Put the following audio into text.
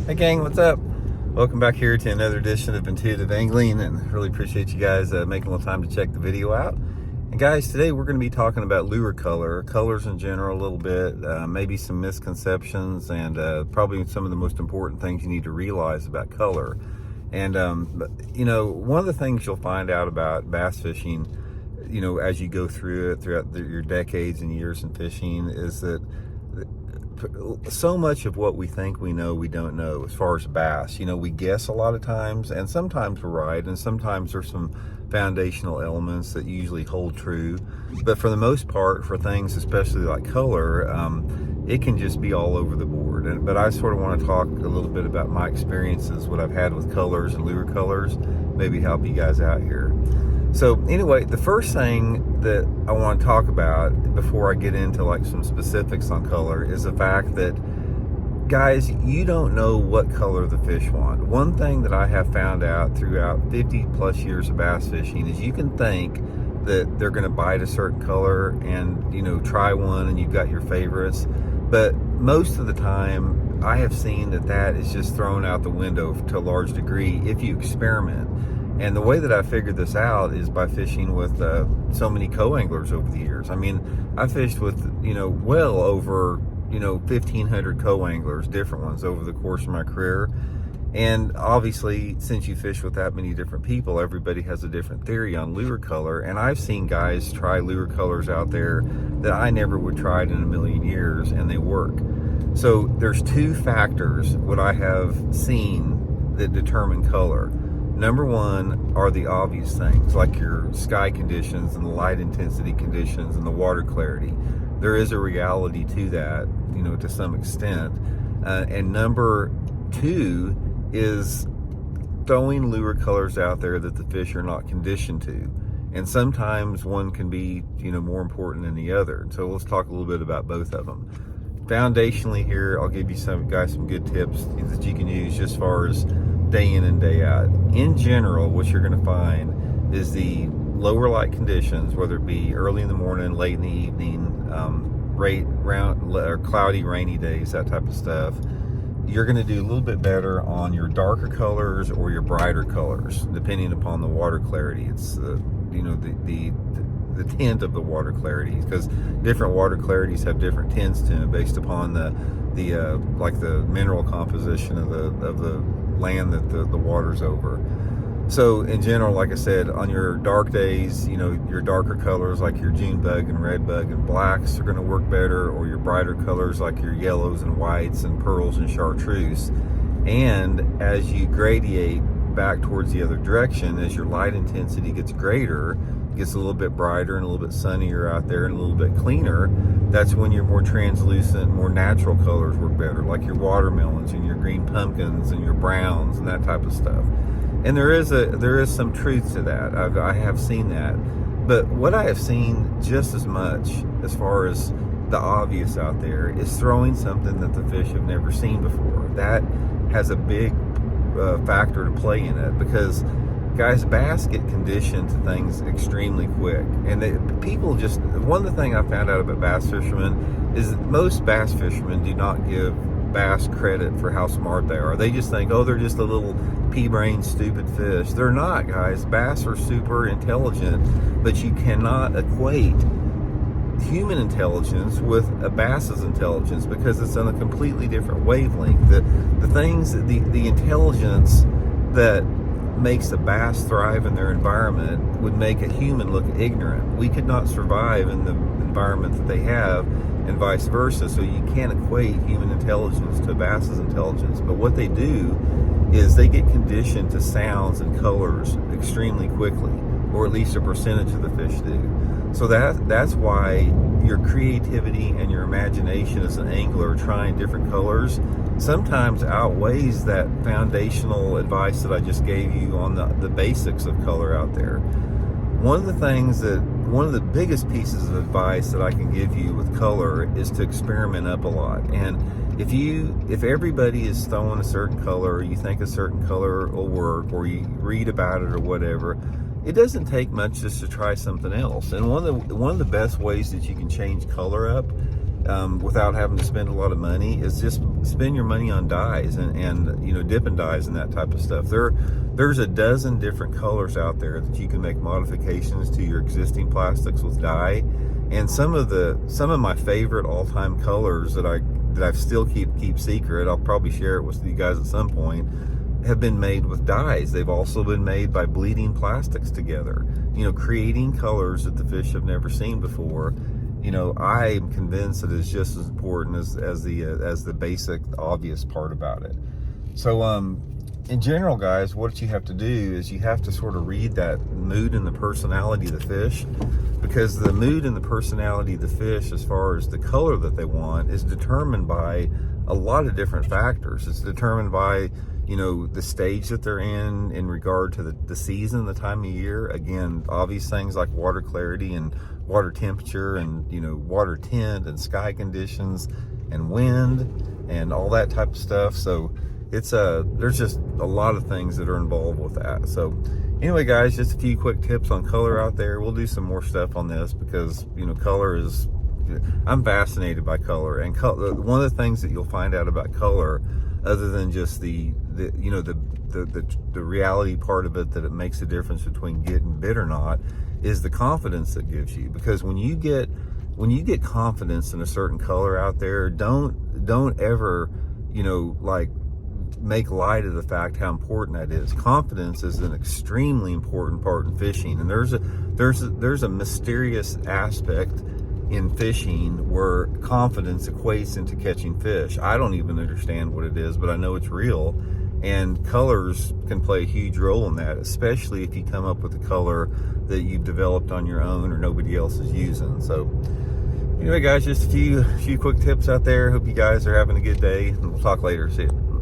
Hey gang, what's up? Welcome back here to another edition of Intuitive Angling, and really appreciate you guys making a little time to check the video out. And guys, today we're going to be talking about lure colors in general a little bit, maybe some misconceptions, and probably some of the most important things you need to realize about color. And you know, one of the things you'll find out about bass fishing, you know, as you go through it throughout your decades and years in fishing, is that so much of what we think we know, we don't know. As far as bass, you know, we guess a lot of times, and sometimes we're right, and sometimes there's some foundational elements that usually hold true. But for the most part, for things especially like color, it can just be all over the board. But I sort of want to talk a little bit about my experiences, what I've had with colors and lure colors, maybe help you guys out here. So anyway, the first thing that I want to talk about before I get into like some specifics on color is the fact that, guys, you don't know what color the fish want. One thing that I have found out throughout 50 plus years of bass fishing is you can think that they're going to bite a certain color and, you know, try one and you've got your favorites. But most of the time I have seen that is just thrown out the window to a large degree if you experiment. And the way that I figured this out is by fishing with so many co-anglers over the years. I mean, I fished with, you know, well over, you know, 1,500 co-anglers, different ones over the course of my career. And obviously, since you fish with that many different people, everybody has a different theory on lure color. And I've seen guys try lure colors out there that I never would try it in a million years, and they work. So there's two factors, what I have seen, that determine color. Number one are the obvious things, like your sky conditions and the light intensity conditions and the water clarity. There is a reality to that, you know, to some extent. And number two is throwing lure colors out there that the fish are not conditioned to. And sometimes one can be, you know, more important than the other. So let's talk a little bit about both of them. Foundationally here, I'll give you some good tips that you can use just as far as day in and day out. In general, what you're going to find is the lower light conditions, whether it be early in the morning, late in the evening, or cloudy, rainy days, that type of stuff. You're going to do a little bit better on your darker colors or your brighter colors, depending upon the water clarity. It's you know, the tint of the water clarity, because different water clarities have different tints to them based upon the like the mineral composition of the land that the water's over. So in general, like I said, on your dark days, you know, your darker colors like your June bug and red bug and blacks are going to work better, or your brighter colors like your yellows and whites and pearls and chartreuse. And as you gradiate back towards the other direction, as your light intensity gets greater, gets a little bit brighter and a little bit sunnier out there and a little bit cleaner, that's when your more translucent, more natural colors work better, like your watermelons and your green pumpkins and your browns and that type of stuff. And there is some truth to that. I have seen that. But what I have seen just as much, as far as the obvious out there, is throwing something that the fish have never seen before. That has a big factor to play in it, because guys, bass get conditioned to things extremely quick. And people just, one of the things I found out about bass fishermen is that most bass fishermen do not give bass credit for how smart they are. They just think, oh, they're just a little pea-brained, stupid fish. They're not, guys. Bass are super intelligent, but you cannot equate human intelligence with a bass's intelligence, because it's on a completely different wavelength. The things, the intelligence that makes a bass thrive in their environment would make a human look ignorant. We could not survive in the environment that they have, and vice versa. So you can't equate human intelligence to a bass's intelligence. But what they do is they get conditioned to sounds and colors extremely quickly, or at least a percentage of the fish do. So that's why your creativity and your imagination as an angler trying different colors sometimes outweighs that foundational advice that I just gave you on the basics of color out there. One of the biggest pieces of advice that I can give you with color is to experiment up a lot. And if everybody is throwing a certain color, or you think a certain color will work, or you read about it or whatever, it doesn't take much just to try something else. And one of the best ways that you can change color up without having to spend a lot of money is just spend your money on dyes and you know, dipping dyes and that type of stuff. There's a dozen different colors out there that you can make modifications to your existing plastics with dye. And some of my favorite all-time colors that I still keep secret, I'll probably share it with you guys at some point, have been made with dyes. They've also been made by bleeding plastics together, you know, creating colors that the fish have never seen before. You know, I am convinced that it's just as important as the basic obvious part about it. So in general, guys, what you have to do is you have to sort of read that mood and the personality of the fish, because the mood and the personality of the fish, as far as the color that they want, is determined by a lot of different factors. It's determined by, you know, the stage that they're in regard to the season, the time of year. Again, obvious things like water clarity and water temperature and, you know, water tint and sky conditions and wind and all that type of stuff. So it's there's just a lot of things that are involved with that. So anyway, guys, just a few quick tips on color out there. We'll do some more stuff on this because, you know, color is, I'm fascinated by color. And one of the things that you'll find out about color, other than just the you know, the reality part of it, that it makes a difference between getting bit or not, is the confidence that gives you. Because when you get confidence in a certain color out there, don't ever, you know, like, make light of the fact how important that is. Confidence is an extremely important part in fishing, and there's a mysterious aspect in fishing where confidence equates into catching fish. I don't even understand what it is, but I know it's real, and colors can play a huge role in that, especially if you come up with a color that you've developed on your own or nobody else is using. So anyway, guys, just a few quick tips out there. Hope you guys are having a good day, and we'll talk later. See you.